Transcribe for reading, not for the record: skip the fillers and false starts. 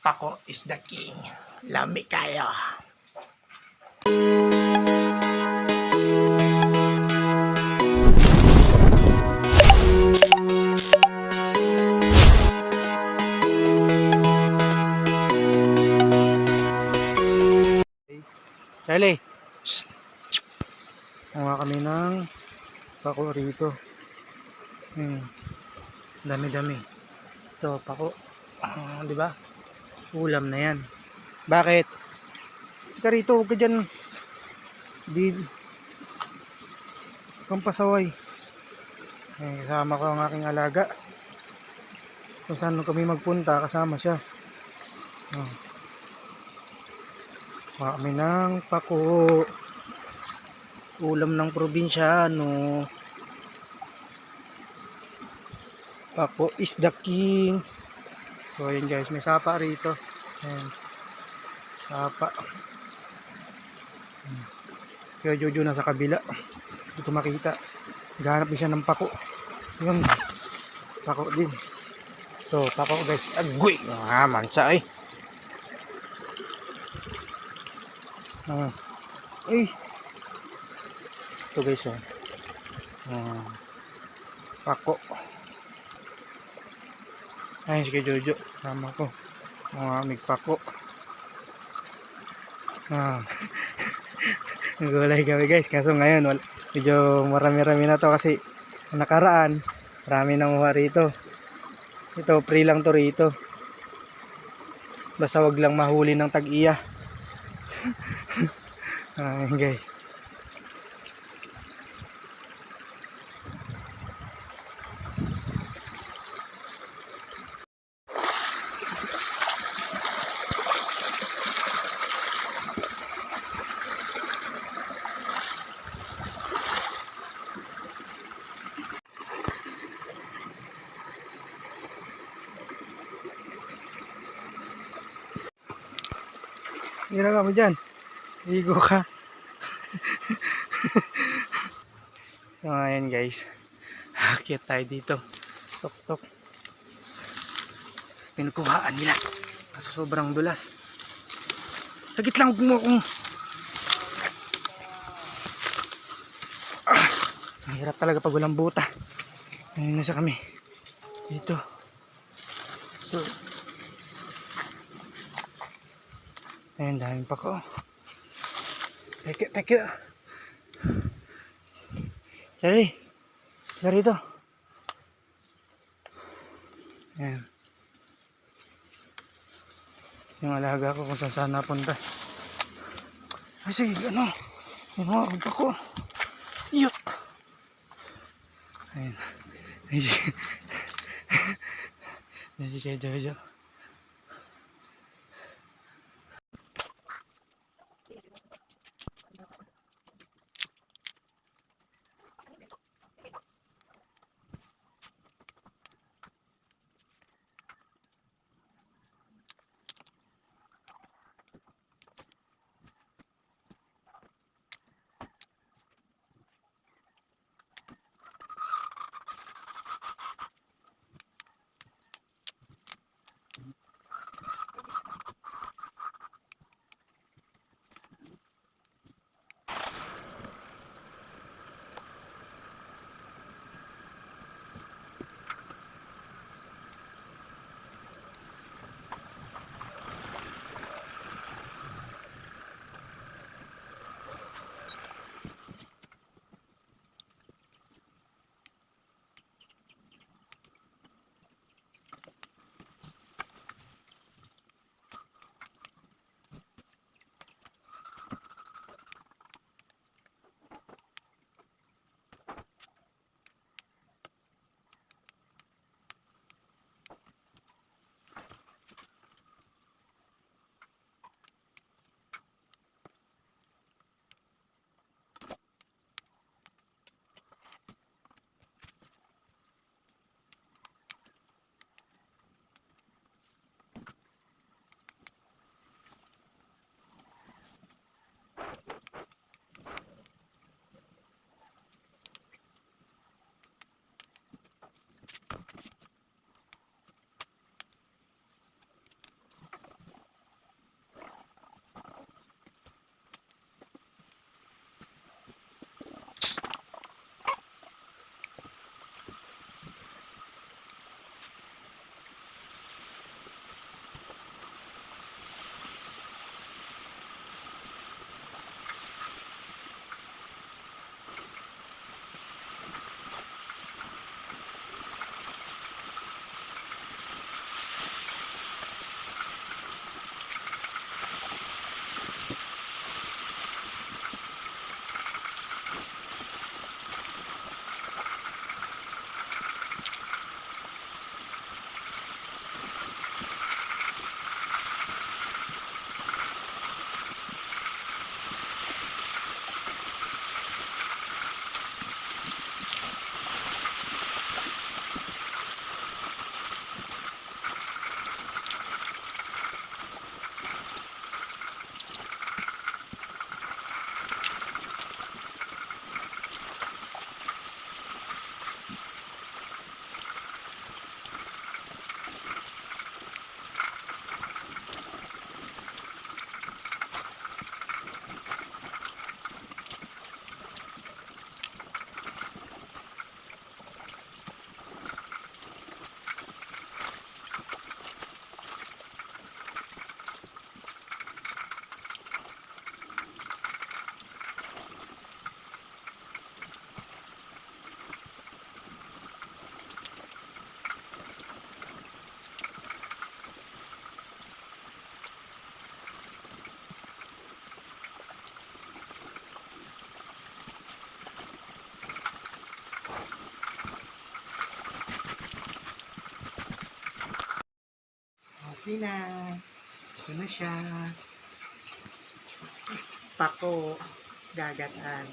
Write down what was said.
Pako is the king. Lami kayo. Charlie, shh. Mga kami ng pako rito. Dami-dami. Ito, pako. Di ba? Ulam na yan. Bakit? Ika rito, huwag ka dyan. Di, pampasaway. Kasama ko ang aking alaga. Kung saan kami magpunta, kasama siya. Kami ng pako. Ulam ng probinsyano. Pako is the king. So ayun guys, may sapa rito. Ayan. Sapa. Kaya Jojo nasa kabila. Dito makita. Gahanap din siya ng pako. Yun. Pako din. So, pako guys. Agoy! Mansa eh. Ay. Ito guys oh. Pako. Ayun si Jojo. Sama ko. Mga migpako. Nagulay kami guys. Kaso ngayon medyo marami-rami na to kasi nakaraan marami nang uha rito. Ito free lang to rito. Basta wag lang mahuli ng tag-iya. Ayun guys. Ginagawa mo dyan? Igo ka. So ayan guys. Akyat tayo dito. Tok tok. Pinukuhaan nila. Kaso sobrang dulas. Sagit lang mo akong. Mahirap talaga pag walang buta. Ayun na sa kami. Dito. So. Ayun, daming pako. Teke. Charlie, rito. Ayan. Yung alaga ko kung saan napunta. Ay sige, ano? Yung mga pako. Iyot. Ayun. Ayun si Jojo. ready na. Ito na siya. Pako. Gagatan.